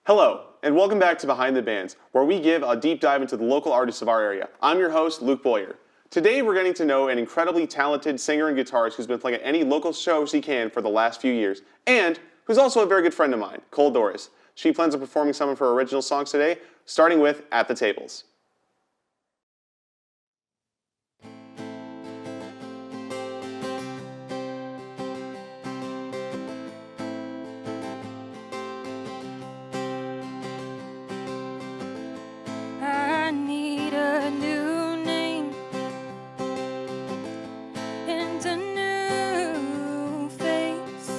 Hello, and welcome back to Behind the Bands, where we give a deep dive into the local artists of our area. I'm your host, Luke Boyer. Today we're getting to know an incredibly talented singer and guitarist who's been playing at any local shows he can for the last few years, and who's also a very good friend of mine, Kole Dorris. She plans on performing some of her original songs today, starting with At the Tables. I need a new name and a new face,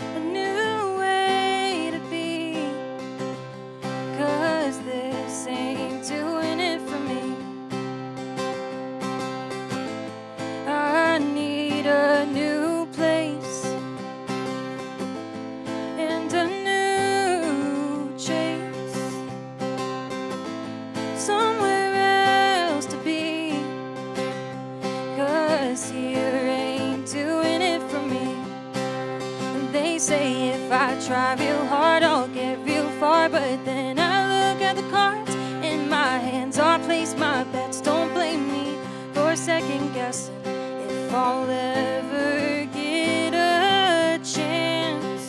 a new way to be, 'cause this ain't doing it for me. I need a new place and a new chase, somewhere else to be, 'cause here ain't doing it for me. And they say if I try real hard I'll get real far, but then I look at the cards in my hands, I'll place my bets. Don't blame me for second guessing if I'll ever get a chance.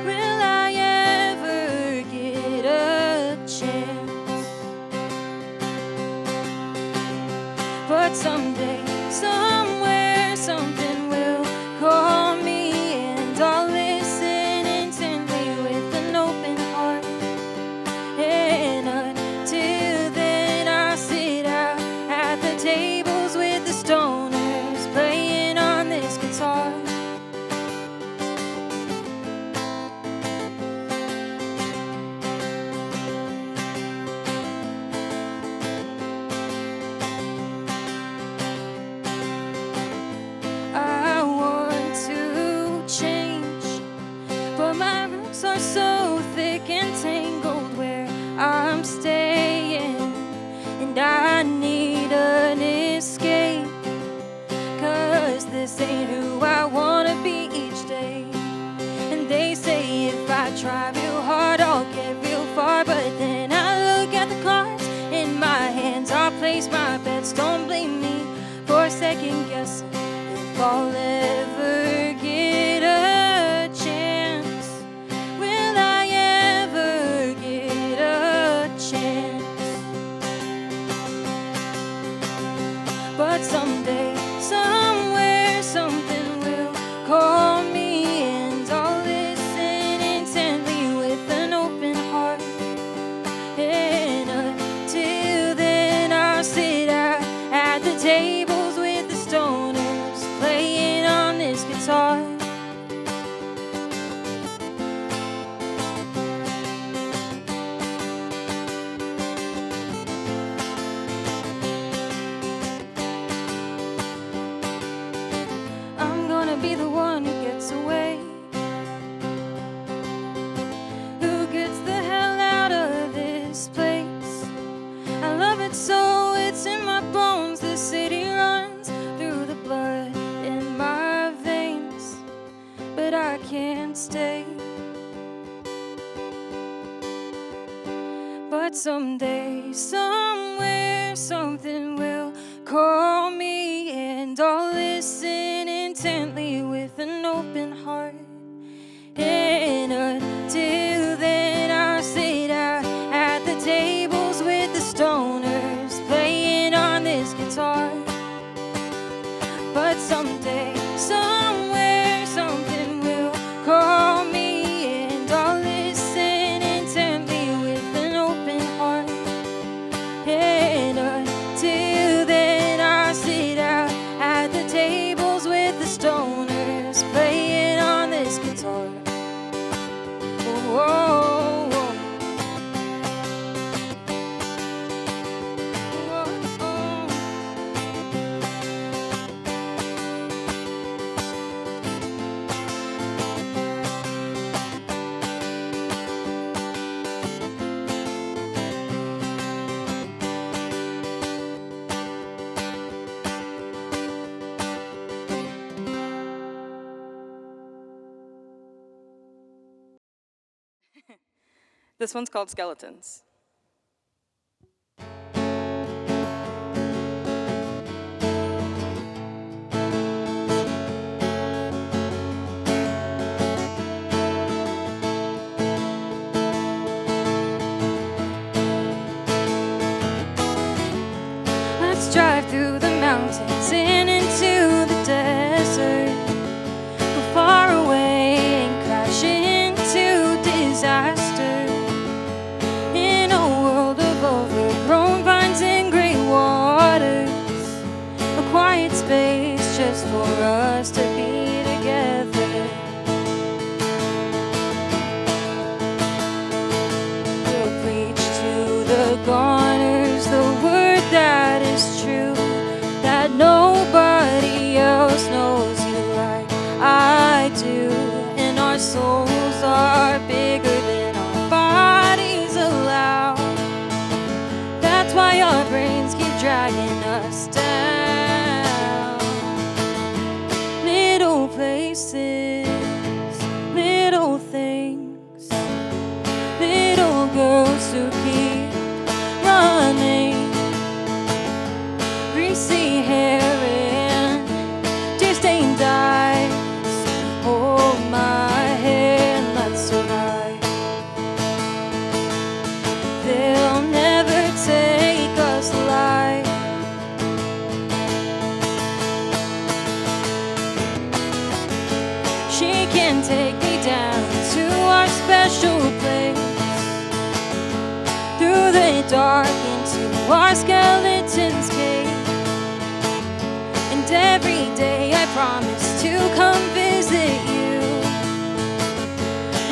Will I ever get a chance? But someday, somewhere, something will call me, and I'll listen intently with an open heart. And until then, I sit out at the tables with the stoners, playing on this guitar. I want to change, but my roots are so thick and tangled where I'm staying, and I need an escape, 'cause this ain't who I wanna be each day. And they say if I try real hard I'll get real far, but then I look at the cards in my hands, I'll place my bets. Don't blame me for second guessing if I'll ever get a chance. Will I ever get a chance? But someday, somewhere, something will call me, and I'll listen intently with an open heart. And until then, I'll sit out at the tables with the stoners, playing on this guitar. I'm gonna be the one who gets away, who gets the hell out of this place. I love it so it's in my bones. The city runs through the blood in my veins, but I can't stay. But someday, somewhere, something will call me, and I'll listen intently with an open heart. And until then, I'll sit out at the tables with the stoners, playing on this guitar. But someday, somewhere, something will call me, and I'll listen intently with an open heart. And until then, I'll sit out at the tables with the stoners, playing on this This one's called Skeletons. Let's drive through the mountains and into the desert. Go far away and crash into disaster. In a world of overgrown vines and gray waters, a quiet space just for us to be together. We'll preach to the goners the word that is true, that nobody else knows you like I do, and our souls are bigger than our bodies allow. That's why our brains keep dragging us down. Little places, little things, little girls who keep running, greasy hair and tear-stained eyes. Hold my hand, let's survive. They'll never take us alive. She can take me down to our special place, through the dark into our skeleton's cave. And every day I promise to come visit you,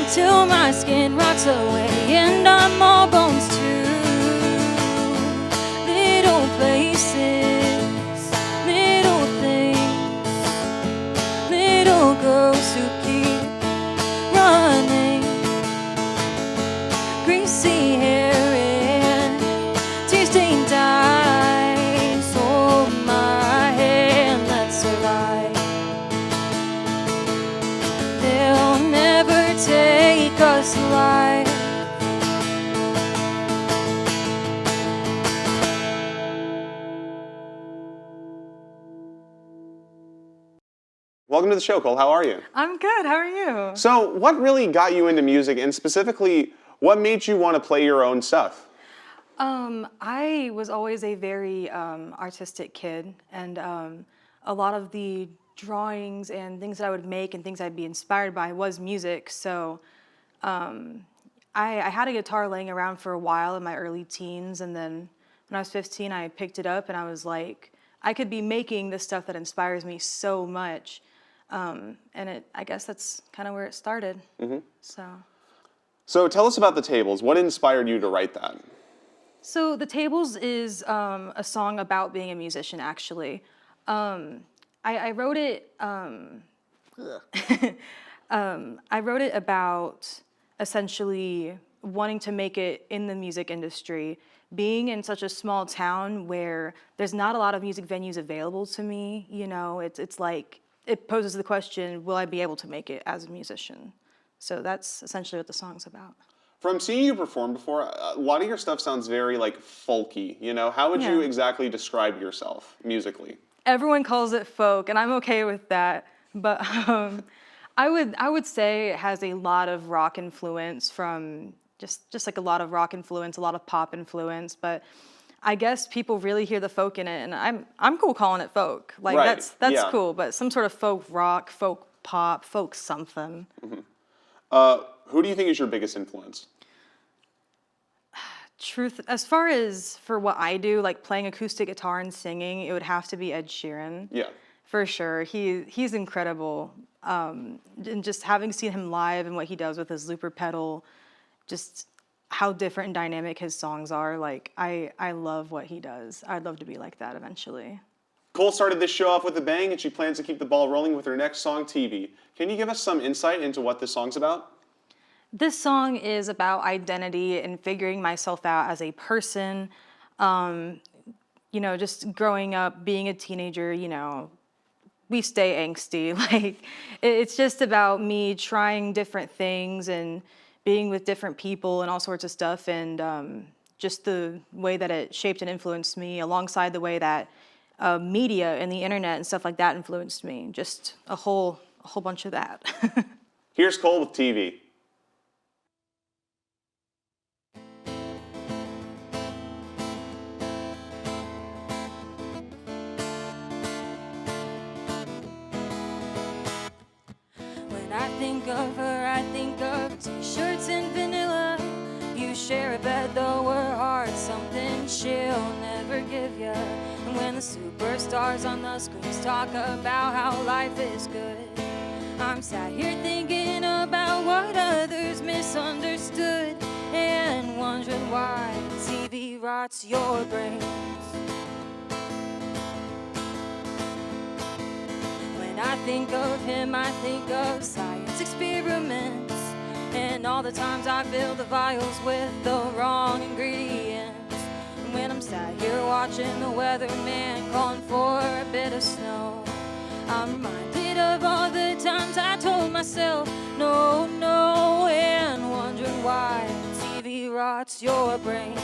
until my skin rots away and I'm all bones too. Little places, little things, little girls who keep running, greasy hair and tear-stained eyes. Hold my hand, let's survive. They'll never take us alive. Welcome to the show, Kole. How are you? I'm good, how are you? So, what really got you into music, and specifically, what made you want to play your own stuff? I was always a very artistic kid, and a lot of the drawings and things that I would make and things I'd be inspired by was music. So I had a guitar laying around for a while in my early teens, and then when I was 15, I picked it up and I was like, I could be making the stuff that inspires me so much. And I guess that's kind of where it started. Mm-hmm. So tell us about The Tables. What inspired you to write that? So The Tables is a song about being a musician, actually. I wrote it. I wrote it about essentially wanting to make it in the music industry, being in such a small town where there's not a lot of music venues available to me. You know, it's like it poses the question: will I be able to make it as a musician? So that's essentially what the song's about. From seeing you perform before, a lot of your stuff sounds very like folky, you know? How would you exactly describe yourself musically? Everyone calls it folk, and I'm okay with that. But I would say it has a lot of rock influence from just like a lot of rock influence, a lot of pop influence. But I guess people really hear the folk in it, and I'm cool calling it folk. Like right. that's cool, but some sort of folk rock, folk pop, folk something. Mm-hmm. Who do you think is your biggest influence? Truth, as far as for what I do, like playing acoustic guitar and singing, it would have to be Ed Sheeran. Yeah. For sure. He's incredible. And just having seen him live and what he does with his looper pedal, just how different and dynamic his songs are, like I love what he does. I'd love to be like that eventually. Kole started this show off with a bang, and she plans to keep the ball rolling with her next song, TV. Can you give us some insight into what this song's about? This song is about identity and figuring myself out as a person. You know, just growing up, being a teenager, you know, we stay angsty. Like, it's just about me trying different things and being with different people and all sorts of stuff, and just the way that it shaped and influenced me, alongside the way that media and the internet and stuff like that influenced me. Just a whole bunch of that. Here's Kole with TV. When I think of her, I think of t-shirts and vanilla. You share a bed, though her heart's something she'll never give ya. And when the superstars on the screens talk about how life is good, I'm sat here thinking about what others misunderstood, and wondering why TV rots your brains. When I think of him, I think of science experiments, and all the times I filled the vials with the wrong ingredients. And when I'm sat here watching the weatherman calling for a bit of snow, I'm reminded of all the times I told myself no, no, and wondering why TV rots your brains.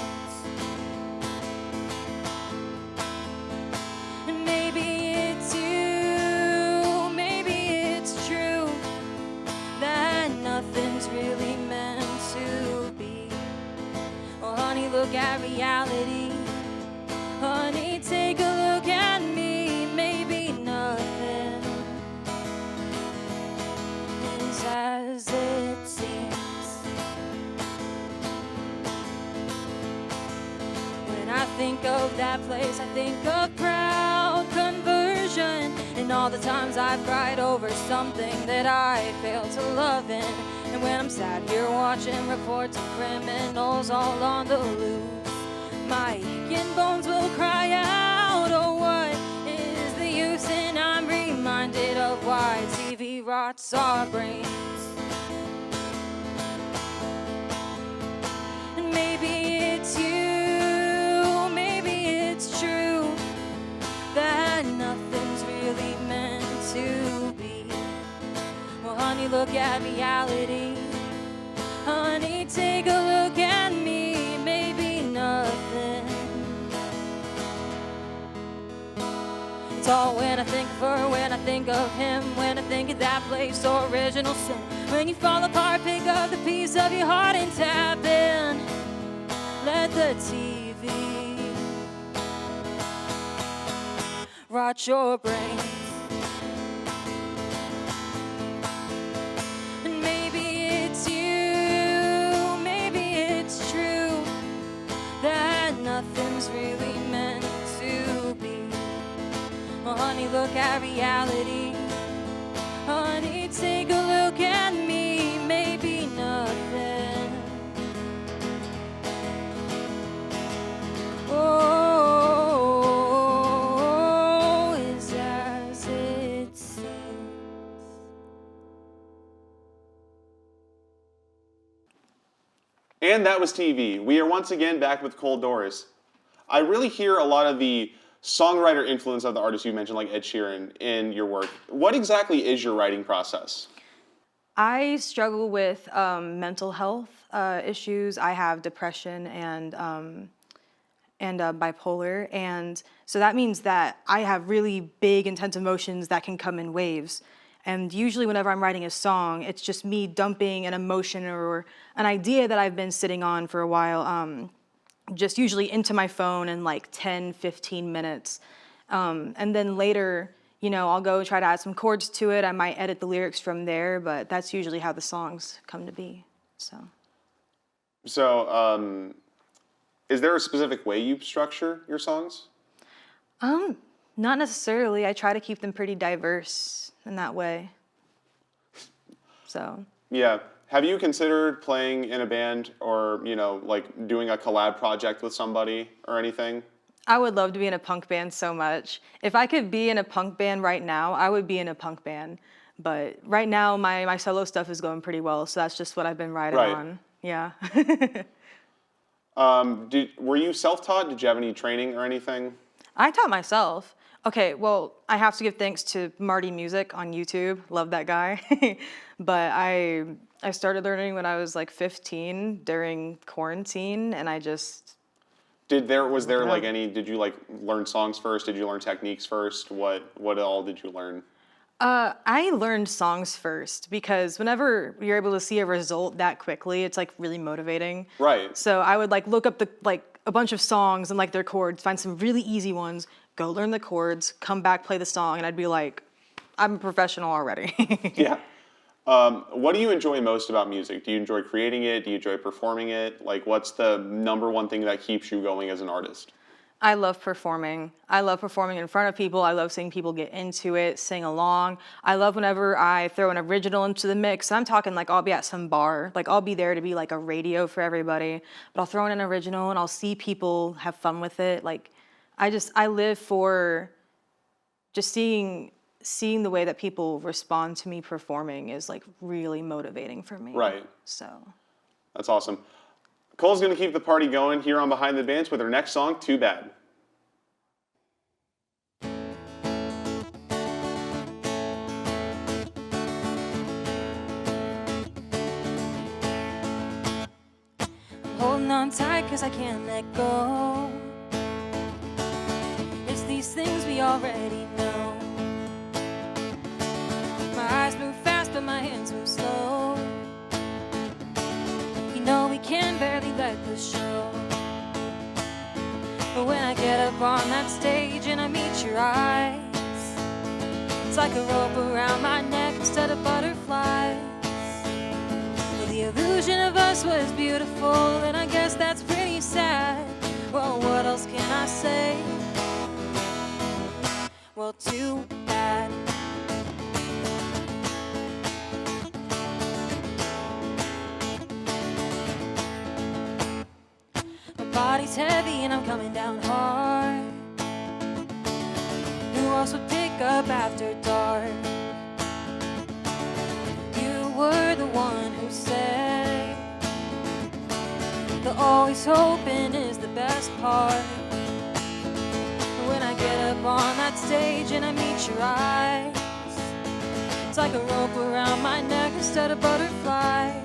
And maybe it's you, maybe it's true, that nothing's really meant to be. Oh, honey, look at reality. Honey, take a look at me. Maybe nothing is as it seems. When I think of that place, I think of proud conversion, and all the times I've cried over something that I failed to love in. And when I'm sat here watching reports of criminals all on the loose, my aching bones will cry out, oh, what is the use? And I'm reminded of why TV rots our brains. And maybe it's you, maybe it's true, that nothing's really meant to be. Well, honey, look at reality. Honey, take a look at me. Maybe nothing. It's all when I think of her, when I think of him, when I think of that place, original sin. When you fall apart, pick up the piece of your heart and tap in. Let the TV rot your brains. And maybe it's you, maybe it's true, that nothing's really meant to be. Well, honey, look at reality. Honey, take a look at me. Maybe nothing. Oh, is as it seems. And that was TV. We are once again back with Dorris. I really hear a lot of the songwriter influence of the artists you mentioned, like Ed Sheeran, in your work. What exactly is your writing process? I struggle with mental health issues. I have depression and bipolar, and so that means that I have really big, intense emotions that can come in waves. And usually whenever I'm writing a song, it's just me dumping an emotion or an idea that I've been sitting on for a while, just usually into my phone in like 10, 15 minutes. And then later, you know, I'll go try to add some chords to it. I might edit the lyrics from there, but that's usually how the songs come to be, so. So, is there a specific way you structure your songs? Not necessarily. I try to keep them pretty diverse in that way, so. Yeah. Have you considered playing in a band or, you know, like doing a collab project with somebody or anything? I would love to be in a punk band so much. If I could be in a punk band right now, I would be in a punk band. But right now, my solo stuff is going pretty well, so that's just what I've been riding on. Yeah. Were you self-taught? Did you have any training or anything? I taught myself. Okay, well, I have to give thanks to Marty Music on YouTube. Love that guy. But I started learning when I was like 15 during quarantine, and I just Was there like Yeah. did you like learn songs first? Did you learn techniques first? What all did you learn? I learned songs first because whenever you're able to see a result that quickly, it's like really motivating. Right. So I would like look up a bunch of songs and like their chords, find some really easy ones, go learn the chords, come back, play the song, and I'd be like, I'm a professional already. Yeah. What do you enjoy most about music? Do you enjoy creating it? Do you enjoy performing it? Like, what's the number one thing that keeps you going as an artist? I love performing. I love performing in front of people. I love seeing people get into it, sing along. I love whenever I throw an original into the mix. I'm talking like I'll be at some bar, like I'll be there to be like a radio for everybody, but I'll throw in an original and I'll see people have fun with it. Like I live for just seeing the way that people respond to me performing is like really motivating for me. Right. So That's awesome. Cole's going to keep the party going here on Behind the Bands with her next song, Too Bad. Holding on tight cause I can't let go. It's these things we already know. My eyes move fast but my hands move slow. You know we can barely let this show. But when I get up on that stage and I meet your eyes, it's like a rope around my neck instead of butterflies. Well, the illusion of us was beautiful, and I guess that's pretty sad. Well, what else can I say? Well, too bad. My body's heavy and I'm coming down hard. Who else would pick up after dark? You were the one who said the always hoping is the best part. When I get up on that stage and I meet your eyes, it's like a rope around my neck instead of butterflies.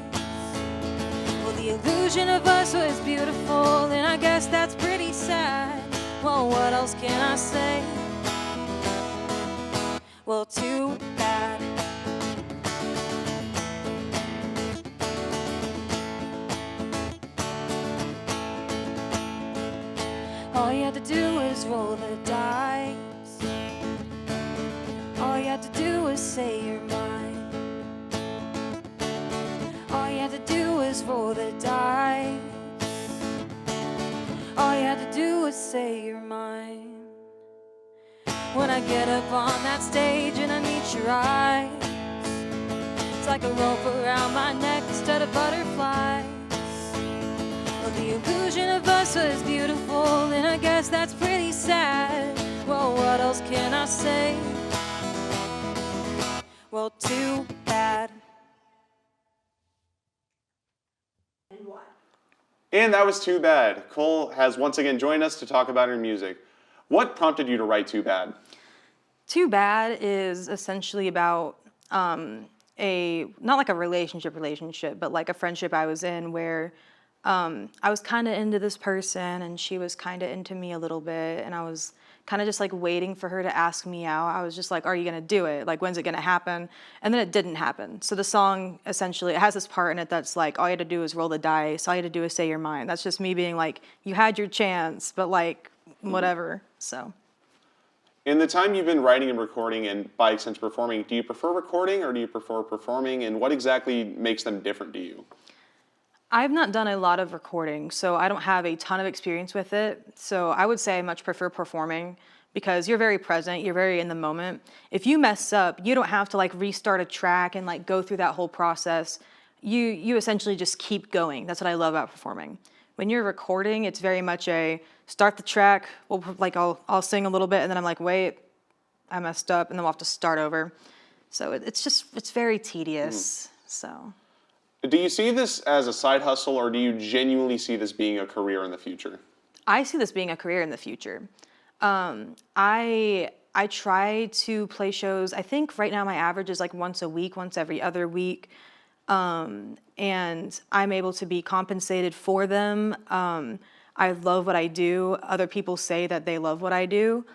Well, the illusion of us was beautiful, and I guess that's pretty sad. Well, what else can I say? Well, too bad. All you had to do is roll the dice. All you had to do was say you're mine. All you had to do was roll the dice. All you had to do was say you're mine. When I get up on that stage and I meet your eyes, it's like a rope around my neck instead of butterflies. Well, the illusion of us was beautiful, and I guess that's pretty sad. Well, what else can I say? Well, too bad. And that was Too Bad. Cole has once again joined us to talk about her music. What prompted you to write Too Bad? Too Bad is essentially about not like a relationship, but like a friendship I was in where I was kind of into this person and she was kind of into me a little bit, and I was kind of just like waiting for her to ask me out. I was just like, are you gonna do it? Like, when's it gonna happen? And then it didn't happen. So the song essentially, it has this part in it that's like, all you had to do is roll the dice, all you had to do is say you're mine. That's just me being like, you had your chance, but like, whatever, so. In the time you've been writing and recording, and by extension performing, do you prefer recording or do you prefer performing, and what exactly makes them different to you? I've not done a lot of recording, so I don't have a ton of experience with it. So I would say I much prefer performing because you're very present, you're very in the moment. If you mess up, you don't have to like restart a track and like go through that whole process. You essentially just keep going. That's what I love about performing. When you're recording, it's very much a start the track, I'll sing a little bit and then I'm like, wait, I messed up, and then we'll have to start over. So it's very tedious, so. Do you see this as a side hustle, or do you genuinely see this being a career in the future? I see this being a career in the future. I try to play shows. I think right now my average is like once a week, once every other week. and I'm able to be compensated for them. I love what I do. Other people say that they love what I do.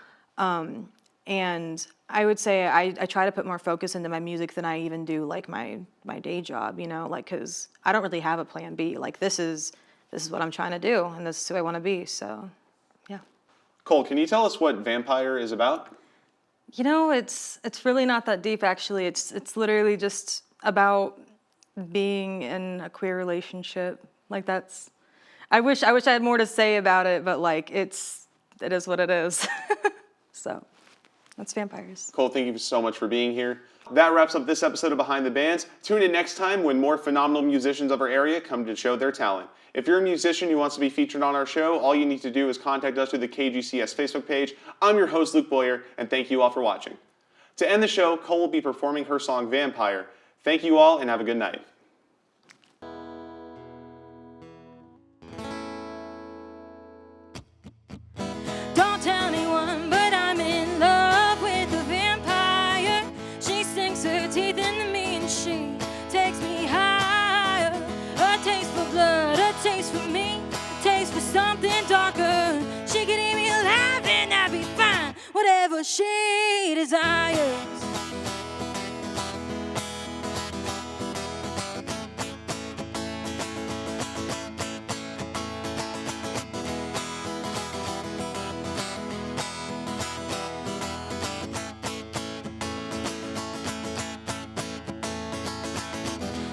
And I would say I try to put more focus into my music than I even do like my day job, you know, like, cause I don't really have a plan B. Like this is what I'm trying to do and this is who I want to be. So, yeah. Kole, can you tell us what Vampire is about? You know, it's really not that deep actually. It's literally just about being in a queer relationship. Like that's, I wish I had more to say about it, but like it is what it is. So that's Vampires. Kole, thank you so much for being here. That wraps up this episode of Behind the Bands. Tune in next time when more phenomenal musicians of our area come to show their talent. If you're a musician who wants to be featured on our show, all you need to do is contact us through the KGCS Facebook page. I'm your host, Luke Boyer, and thank you all for watching. To end the show, Kole will be performing her song Vampire. Thank you all and have a good night. Don't tell anyone, but I'm in love with a vampire. She sinks her teeth into me and she takes me higher. A taste for blood, a taste for me, a taste for something darker. She could eat me alive and I'd be fine, whatever she desires.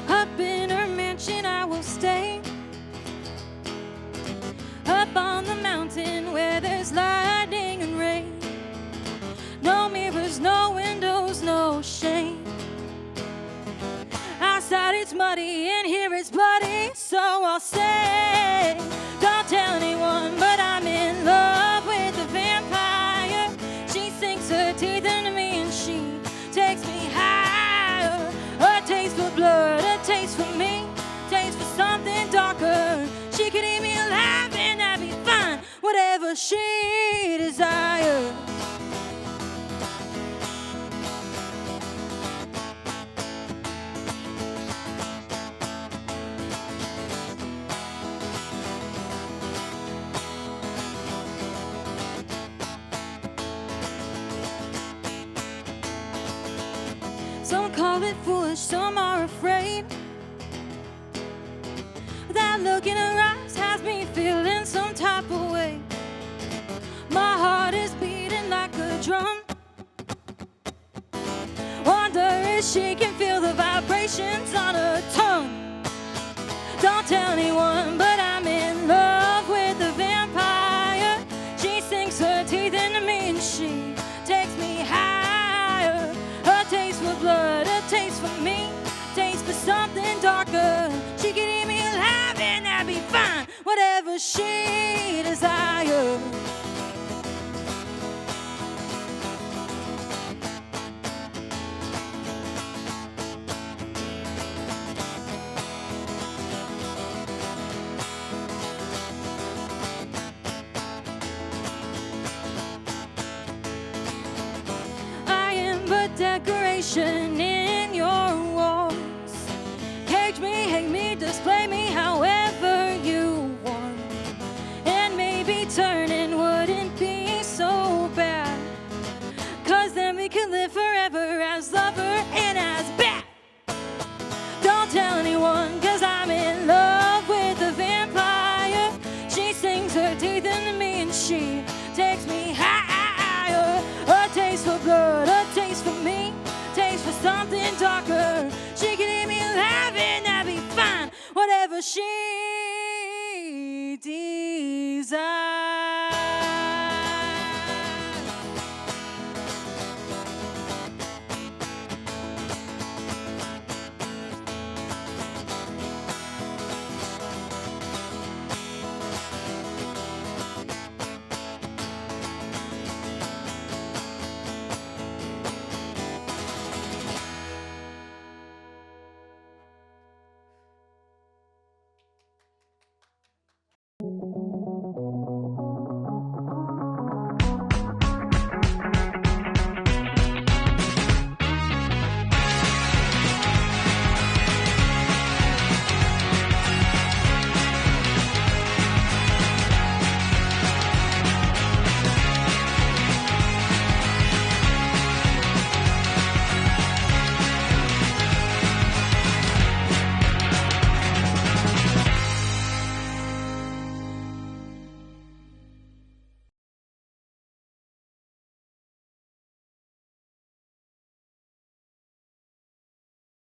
Up in her mansion I will stay, up on the mountain where there's lightning and rain. No mirrors, no windows, no shame. Outside it's muddy and here it's bloody, so I'll say, don't tell anyone, but I'm in love with a vampire. She sinks her teeth into me and she takes me higher. A taste for blood, a taste for me, taste for something darker. She could eat me alive and I'd be fine, whatever she desires. Some call it foolish, some are afraid. That look in her eyes has me feeling some type of way. My heart is beating like a drum. Wonder if she can feel the vibrations on her tongue. Don't tell anyone, but I'm in love with a vampire. She sinks her teeth into me and she takes me higher. A taste for blood, a taste for me, taste for something darker. She could eat me alive and I'd be fine, whatever she desires. I am but decoration in your walls. Cage me, hang me, display me however you want. And maybe turning wouldn't be so bad, 'cause then we could live forever as lover and as bat. Don't tell anyone, 'cause I'm in love with a vampire. She sinks her teeth into me and she takes me higher. A taste for blood, a taste for me, taste for something darker. She can eat me alive and I'd be fine, whatever she desires.